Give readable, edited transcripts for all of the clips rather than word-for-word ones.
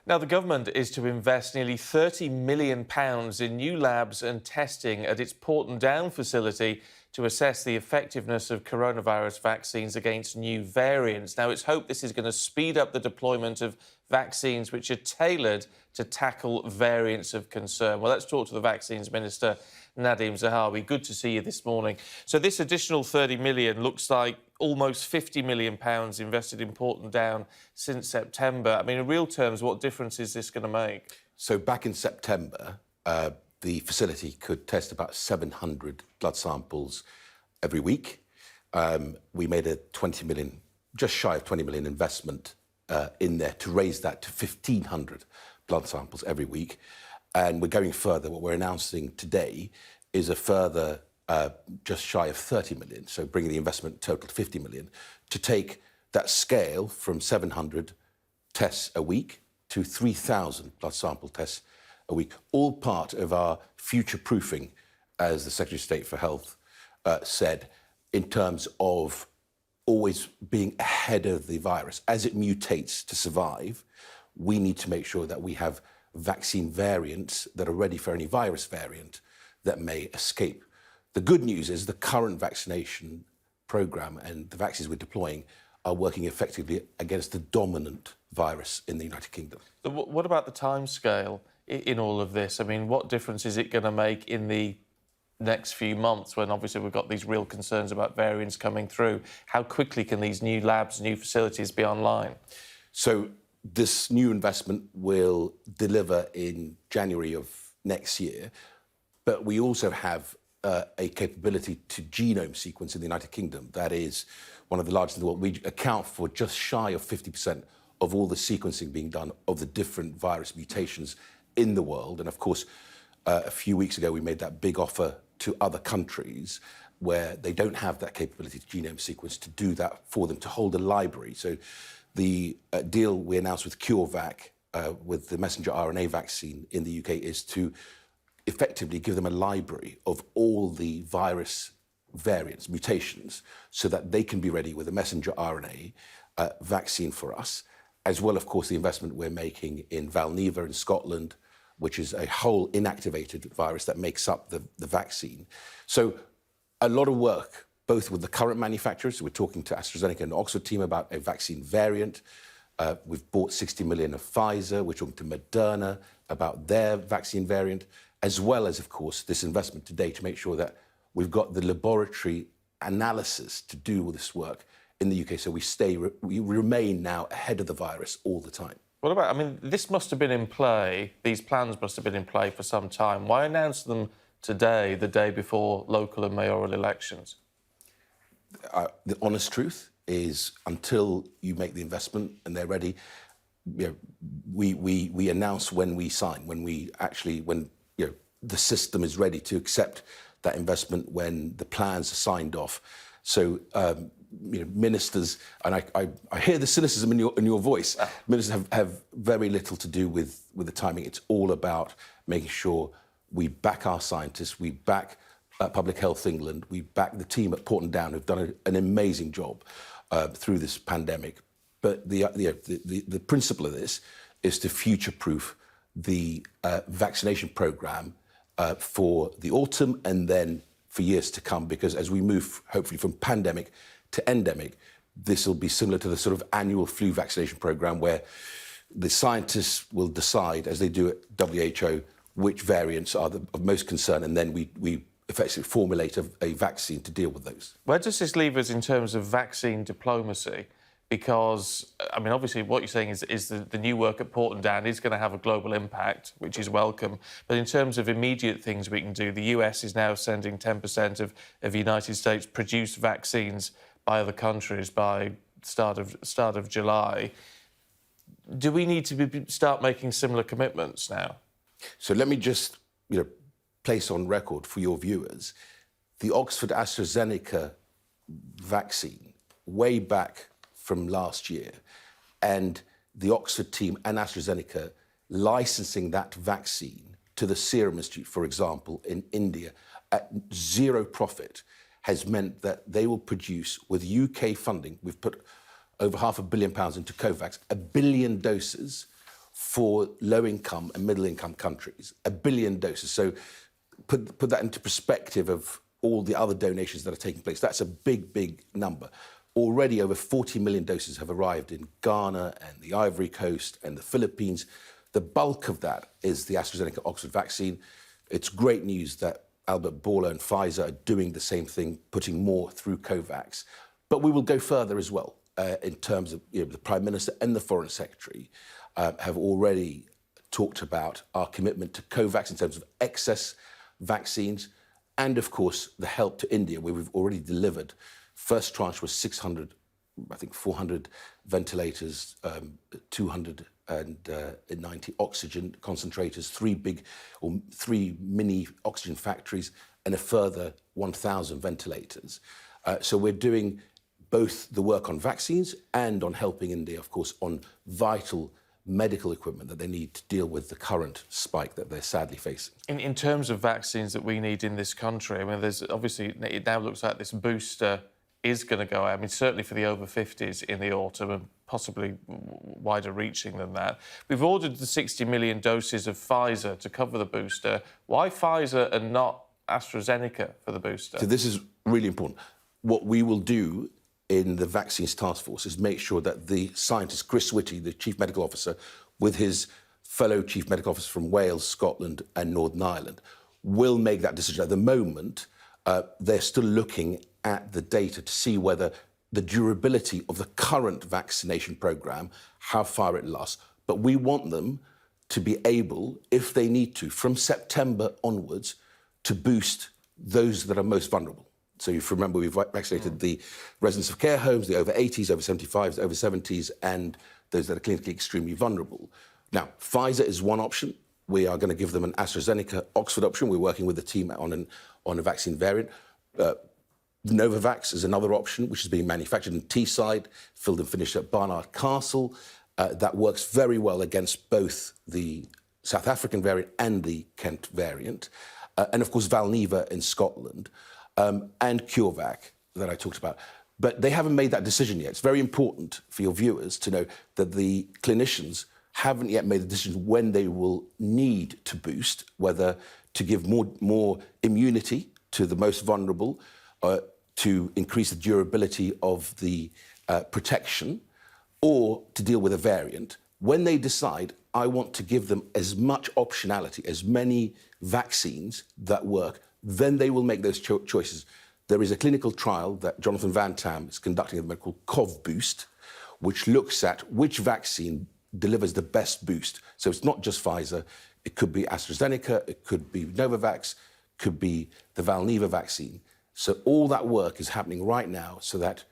Now, the government is to invest nearly £30 million in new labs and testing at its Porton Down facility to assess the effectiveness of coronavirus vaccines against new variants. Now, it's hoped this is going to speed up the deployment of vaccines which are tailored to tackle variants of concern. Well, let's talk to the Vaccines Minister, Nadeem Zahawi. Good to see you this morning. So this additional 30 million looks like almost £50 million invested in Porton Down since September. I mean, in real terms, what difference is this going to make? So back in September, the facility could test about 700 blood samples every week. We made a 20 million, just shy of 20 million investment in there to raise that to 1,500 blood samples every week. And we're going further. What we're announcing today is a further just shy of 30 million, so bringing the investment total to 50 million, to take that scale from 700 tests a week to 3,000 blood sample tests a week, all part of our future-proofing, as the Secretary of State for Health said, in terms of always being ahead of the virus. As it mutates to survive, we need to make sure that we have vaccine variants that are ready for any virus variant that may escape. The good news is the current vaccination programme and the vaccines we're deploying are working effectively against the dominant virus in the United Kingdom. What about the timescale in all of this? I mean, what difference is it going to make in the next few months when obviously we've got these real concerns about variants coming through? How quickly can these new labs, new facilities be online? So this new investment will deliver in January of next year, but we also have a capability to genome sequence in the United Kingdom that is one of the largest in the world. We account for just shy of 50% of all the sequencing being done of the different virus mutations in the world. And of course, a few weeks ago, we made that big offer to other countries where they don't have that capability to genome sequence to do that for them, to hold a library. So the deal we announced with CureVac, with the messenger RNA vaccine in the UK, is to effectively give them a library of all the virus variants, mutations, so that they can be ready with a messenger RNA vaccine for us, as well, of course, the investment we're making in Valneva in Scotland, which is a whole inactivated virus that makes up the vaccine. So a lot of work, both with the current manufacturers. We're talking to AstraZeneca and Oxford team about a vaccine variant. We've bought 60 million of Pfizer. We're talking to Moderna about their vaccine variant, as well as, of course, this investment today to make sure that we've got the laboratory analysis to do all this work in the UK, so we remain now ahead of the virus all the time. What about, I mean, this must have been in play, these plans must have been in play for some time. Why announce them today, the day before local and mayoral elections? The honest truth is, until you make the investment and they're ready, you know, we announce when we sign, when you know, the system is ready to accept that investment, when the plans are signed off. So, you know, ministers, and I hear the cynicism in your voice. Ministers have very little to do with the timing. It's all about making sure we back our scientists, we back Public Health England, we back the team at Porton Down who've done an amazing job through this pandemic. But the principle of this is to future-proof the vaccination programme for the autumn and then for years to come, because as we move, hopefully, from pandemic to endemic, this will be similar to the sort of annual flu vaccination programme where the scientists will decide, as they do at WHO, which variants are of most concern, and then we effectively formulate a vaccine to deal with those. Where does this leave us in terms of vaccine diplomacy? Because, I mean, obviously what you're saying is the new work at Porton Down is going to have a global impact, which is welcome. But in terms of immediate things we can do, the US is now sending 10% of United States produced vaccines by other countries by start of July. Do we need to start making similar commitments now? So let me just, you know, place on record for your viewers, the Oxford AstraZeneca vaccine, way back from last year, and the Oxford team and AstraZeneca licensing that vaccine to the Serum Institute, for example, in India, at zero profit, has meant that they will produce, with UK funding, we've put over £500 million into COVAX, 1 billion doses for low-income and middle-income countries, 1 billion doses. So put that into perspective of all the other donations that are taking place. That's a big, big number. Already over 40 million doses have arrived in Ghana and the Ivory Coast and the Philippines. The bulk of that is the AstraZeneca Oxford vaccine. It's great news that Albert Bourla and Pfizer are doing the same thing, putting more through COVAX. But we will go further as well in terms of the Prime Minister and the Foreign Secretary have already talked about our commitment to COVAX in terms of excess vaccines and, of course, the help to India, where we've already delivered. First tranche was 600, I think 400 ventilators, 290 oxygen concentrators, three mini oxygen factories, and a further 1,000 ventilators. So we're doing both the work on vaccines and on helping India, of course, on vital medical equipment that they need to deal with the current spike that they're sadly facing. In terms of vaccines that we need in this country, I mean, there's obviously, it now looks like this booster is going to go out. I mean, certainly for the over 50s in the autumn and possibly wider reaching than that. We've ordered the 60 million doses of Pfizer to cover the booster. Why Pfizer and not AstraZeneca for the booster? So this is really important. What we will do in the Vaccines Task Force is make sure that the scientist, Chris Whitty, the Chief Medical Officer, with his fellow Chief Medical Officers from Wales, Scotland and Northern Ireland, will make that decision. At the moment, they're still looking at the data to see whether the durability of the current vaccination programme, how far it lasts. But we want them to be able, if they need to, from September onwards, to boost those that are most vulnerable. So if you remember, we've vaccinated the residents of care homes, the over 80s, over 75s, over 70s, and those that are clinically extremely vulnerable. Now, Pfizer is one option. We are going to give them an AstraZeneca Oxford option. We're working with the team on a vaccine variant. Novavax is another option, which is being manufactured in Teesside, filled and finished at Barnard Castle. That works very well against both the South African variant and the Kent variant. And, of course, Valneva in Scotland. And CureVac that I talked about. But they haven't made that decision yet. It's very important for your viewers to know that the clinicians haven't yet made the decision when they will need to boost, whether to give more immunity to the most vulnerable, to increase the durability of the protection, or to deal with a variant. When they decide, I want to give them as much optionality, as many vaccines that work, then they will make those choices. There is a clinical trial that Jonathan Van Tam is conducting at the moment called CovBoost, which looks at which vaccine delivers the best boost. So it's not just Pfizer. It could be AstraZeneca, it could be Novavax, could be the Valneva vaccine. So all that work is happening right now so that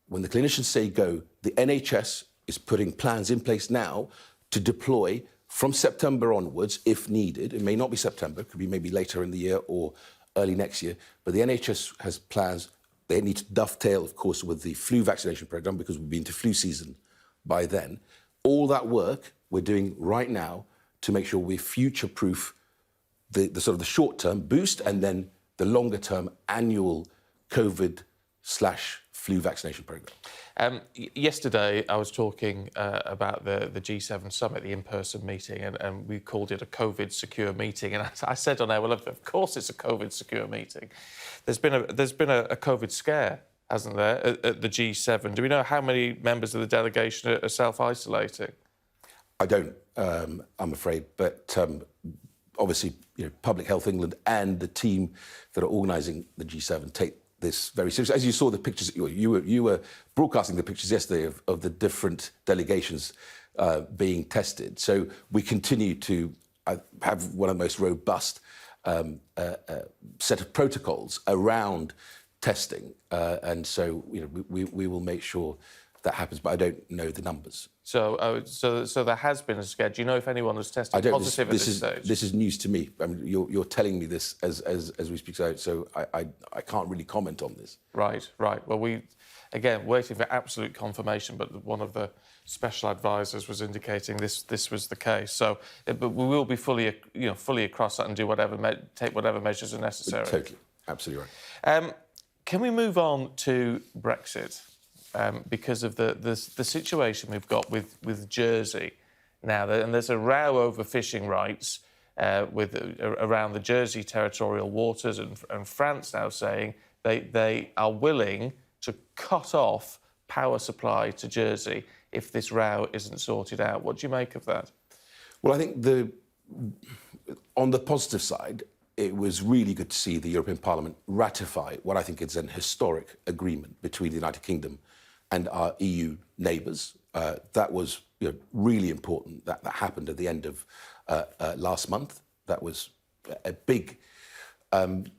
when the clinicians say go, the NHS is putting plans in place now to deploy from September onwards, if needed. It may not be September, it could be maybe later in the year or early next year, but the NHS has plans. They need to dovetail, of course, with the flu vaccination programme because we've been to flu season by then. All that work we're doing right now to make sure we future-proof the sort of the short-term boost and then the longer-term annual COVID/flu vaccination programme. Yesterday, I was talking about the G7 summit, the in-person meeting, and we called it a COVID-secure meeting. And I said on air, well, of course it's a COVID-secure meeting. There's been a COVID scare, hasn't there, at the G7? Do we know how many members of the delegation are self-isolating? I don't, I'm afraid, but obviously, Public Health England and the team that are organising the G7 take this very seriously. As you saw the pictures, you were broadcasting the pictures yesterday of the different delegations being tested. So we continue to have one of the most robust set of protocols around testing, and so we will make sure that happens. But I don't know the numbers. So there has been a scare. Do you know if anyone has tested positive at this stage? This is news to me. I mean, you're telling me this as we speak, so I can't really comment on this. Right. Well, again, waiting for absolute confirmation, but one of the special advisors was indicating this was the case. So, but we will be fully across that and do take whatever measures are necessary. Totally, absolutely right. Can we move on to Brexit? Because of the situation we've got with Jersey now, and there's a row over fishing rights around the Jersey territorial waters, and France now saying they are willing to cut off power supply to Jersey if this row isn't sorted out. What do you make of that? Well, I think on the positive side, it was really good to see the European Parliament ratify what I think is an historic agreement between the United Kingdom and our EU neighbours. That was really important. That happened at the end of last month. That was a big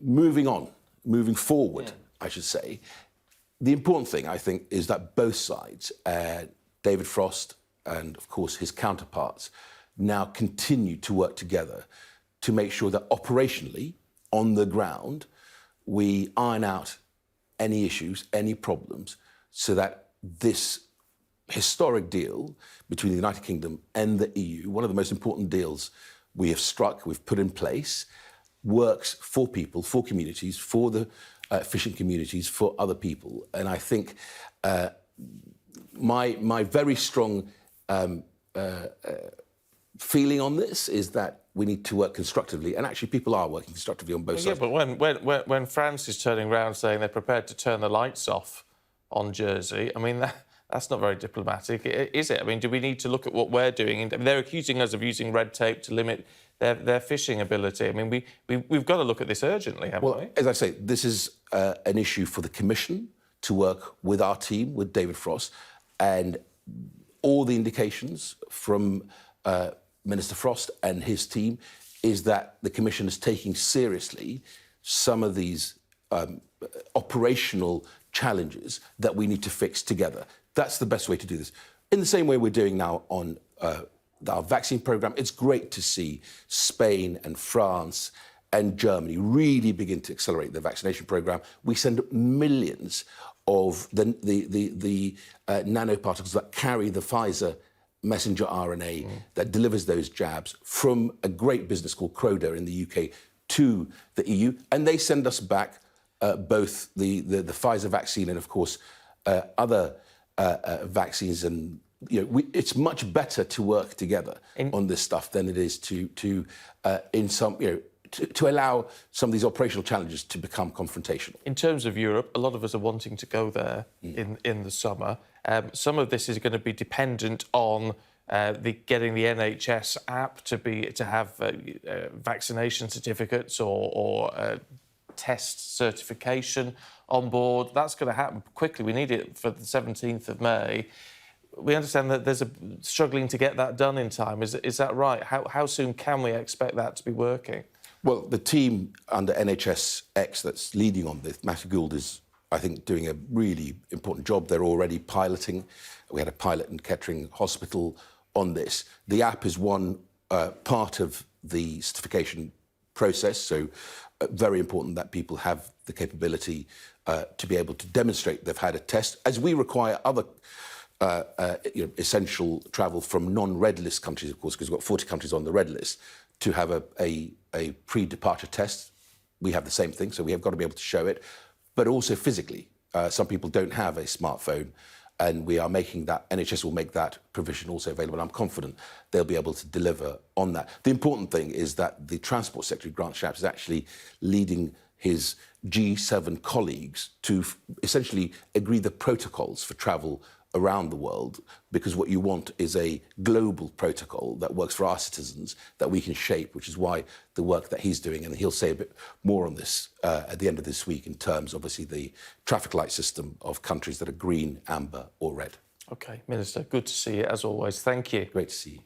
moving forward, I should say. The important thing, I think, is that both sides, David Frost and, of course, his counterparts, now continue to work together to make sure that operationally, on the ground, we iron out any issues, any problems, so that this historic deal between the United Kingdom and the EU, one of the most important deals we have struck, we've put in place, works for people, for communities, for the fishing communities, for other people. And I think my very strong feeling on this is that we need to work constructively, and actually people are working constructively on both sides. Yeah, but when France is turning around saying they're prepared to turn the lights off on Jersey, I mean, that's not very diplomatic, is it? I mean, do we need to look at what we're doing? I mean, they're accusing us of using red tape to limit their fishing ability. I mean, we've got to look at this urgently, haven't we? As I say, this is an issue for the Commission to work with our team, with David Frost, and all the indications from Minister Frost and his team is that the Commission is taking seriously some of these operational challenges that we need to fix together. That's the best way to do this. In the same way we're doing now on our vaccine programme, it's great to see Spain and France and Germany really begin to accelerate their vaccination programme. We send millions of the nanoparticles that carry the Pfizer messenger RNA that delivers those jabs from a great business called Croda in the UK to the EU, and they send us back both the Pfizer vaccine and, of course, other vaccines. And it's much better to work together on this stuff than it is to allow some of these operational challenges to become confrontational. In terms of Europe, a lot of us are wanting to go there in the summer. Some of this is going to be dependent on getting the NHS app to have vaccination certificates or test certification on board. That's going to happen quickly. We need it for the 17th of May. We understand that there's struggling to get that done in time. Is that right? How soon can we expect that to be working? Well, the team under NHSX that's leading on this, Matthew Gould, is, I think, doing a really important job. They're already piloting. We had a pilot in Kettering Hospital on this. The app is one part of the certification process, so very important that people have the capability to be able to demonstrate they've had a test, as we require other essential travel from non-red list countries, of course, because we've got 40 countries on the red list, to have a pre-departure test. We have the same thing, so we have got to be able to show it, but also physically. Some people don't have a smartphone, and we are making that, NHS will make that provision also available. I'm confident they'll be able to deliver on that. The important thing is that the Transport Secretary, Grant Shapps, is actually leading his G7 colleagues to essentially agree the protocols for travel around the world, because what you want is a global protocol that works for our citizens, that we can shape, which is why the work that he's doing, and he'll say a bit more on this at the end of this week in terms, obviously, the traffic light system of countries that are green, amber or red. OK, Minister, good to see you, as always. Thank you. Great to see you.